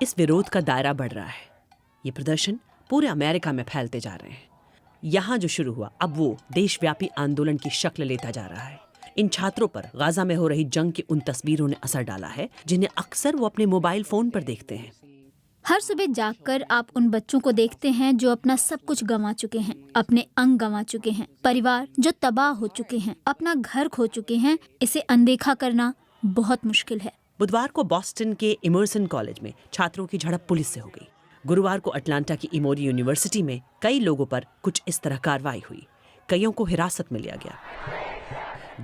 इस विरोध का दायरा बढ़ रहा है। ये प्रदर्शन पूरे अमेरिका में फैलते जा रहे हैं। यहाँ जो शुरू हुआ अब वो देशव्यापी आंदोलन की शक्ल लेता जा रहा है। इन छात्रों पर गाजा में हो रही जंग की उन तस्वीरों ने असर डाला है जिन्हें अक्सर वो अपने मोबाइल फोन पर देखते हैं। हर सुबह जागकर आप उन बच्चों को देखते हैं जो अपना सब कुछ गंवा चुके हैं, अपने अंग गंवा चुके हैं, परिवार जो तबाह हो चुके हैं, अपना घर खो चुके हैं। इसे अनदेखा करना बहुत मुश्किल है। बुधवार को बॉस्टन के इमर्सन कॉलेज में छात्रों की झड़प पुलिस से हो गई। गुरुवार को अटलांटा की इमोरी यूनिवर्सिटी में कई लोगों पर कुछ इस तरह कार्रवाई हुई। कईयों को हिरासत में लिया गया।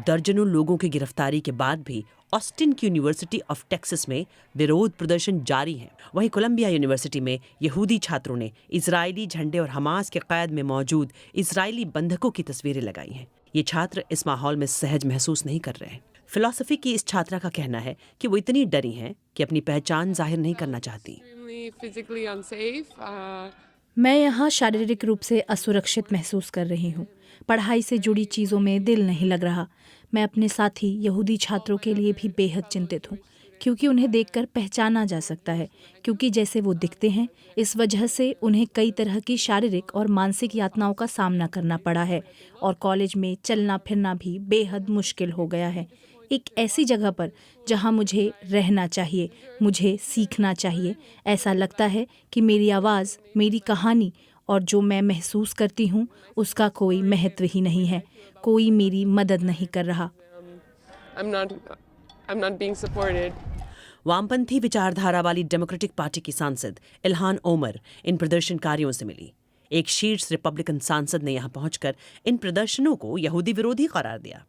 दर्जनों लोगों की गिरफ्तारी के बाद भी ऑस्टिन की यूनिवर्सिटी ऑफ टेक्सास में विरोध प्रदर्शन जारी है। वहीं कोलंबिया यूनिवर्सिटी में यहूदी छात्रों ने इजरायली झंडे और हमास के कैद में मौजूद इजरायली बंधकों की तस्वीरें लगाई हैं। ये छात्र इस माहौल में सहज महसूस नहीं कर रहे हैं। फिलॉसफी की इस छात्रा का कहना है कि वो इतनी डरी हैं कि अपनी पहचान जाहिर नहीं करना चाहती। मैं यहाँ शारीरिक रूप से असुरक्षित महसूस कर रही हूँ। पढ़ाई से जुड़ी चीज़ों में दिल नहीं लग रहा। मैं अपने साथी यहूदी छात्रों के लिए भी बेहद चिंतित हूँ, क्योंकि उन्हें देखकर पहचाना जा सकता है, क्योंकि जैसे वो दिखते हैं। इस वजह से उन्हें कई तरह की शारीरिक और मानसिक यातनाओं का सामना करना पड़ा है और कॉलेज में चलना फिरना भी बेहद मुश्किल हो गया है। एक ऐसी जगह पर जहाँ मुझे रहना चाहिए, मुझे सीखना चाहिए। ऐसा लगता है कि मेरी आवाज़, मेरी कहानी और जो मैं महसूस करती हूँ उसका कोई महत्व ही नहीं है। कोई मेरी मदद नहीं कर रहा। वामपंथी विचारधारा वाली डेमोक्रेटिक पार्टी की सांसद इल्हान ओमर इन प्रदर्शनकारियों से मिली। एक शीर्ष रिपब्लिकन सांसद ने यहां पहुंचकर इन प्रदर्शनों को यहूदी विरोधी करार दिया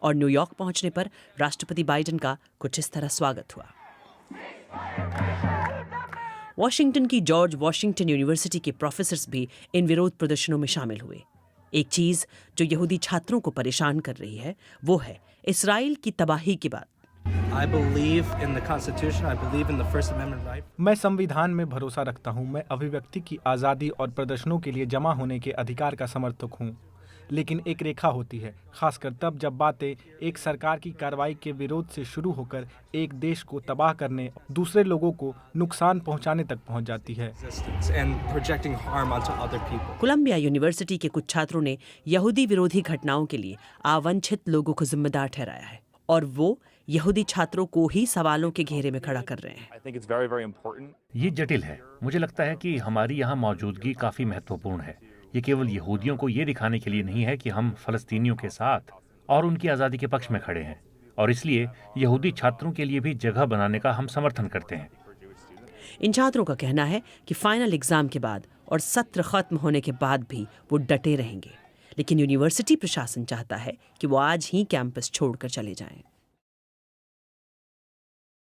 और न्यूयॉर्क पहुंचने पर राष्ट्रपति बाइडेन का कुछ इस तरह स्वागत हुआ। वॉशिंगटन की जॉर्ज वॉशिंगटन यूनिवर्सिटी के प्रोफेसर्स भी इन विरोध प्रदर्शनों में शामिल हुए। एक चीज जो यहूदी छात्रों को परेशान कर रही है वो है इस्राएल की तबाही की बात। मैं संविधान में भरोसा रखता हूँ। मैं अभिव्यक्ति की आज़ादी और प्रदर्शनों के लिए जमा होने के अधिकार का समर्थक हूँ, लेकिन एक रेखा होती है, खासकर तब जब बातें एक सरकार की कार्रवाई के विरोध से शुरू होकर एक देश को तबाह करने, दूसरे लोगों को नुकसान पहुंचाने तक पहुंच जाती है। कोलंबिया यूनिवर्सिटी के कुछ छात्रों ने यहूदी विरोधी घटनाओं के लिए आवांछित लोगों को जिम्मेदार ठहराया है और वो यहूदी छात्रों को ही सवालों के घेरे में खड़ा कर रहे हैं। ये जटिल है। मुझे लगता है कि हमारी यहाँ मौजूदगी काफी महत्वपूर्ण है। ये केवल यहूदियों को ये दिखाने के लिए नहीं है कि हम फलस्तीनियों के साथ और उनकी आज़ादी के पक्ष में खड़े हैं, और इसलिए यहूदी छात्रों के लिए भी जगह बनाने का हम समर्थन करते हैं। इन छात्रों का कहना है कि फाइनल एग्जाम के बाद और सत्र खत्म होने के बाद भी वो डटे रहेंगे, लेकिन यूनिवर्सिटी प्रशासन चाहता है कि वो आज ही कैंपस छोड़कर चले जाएं।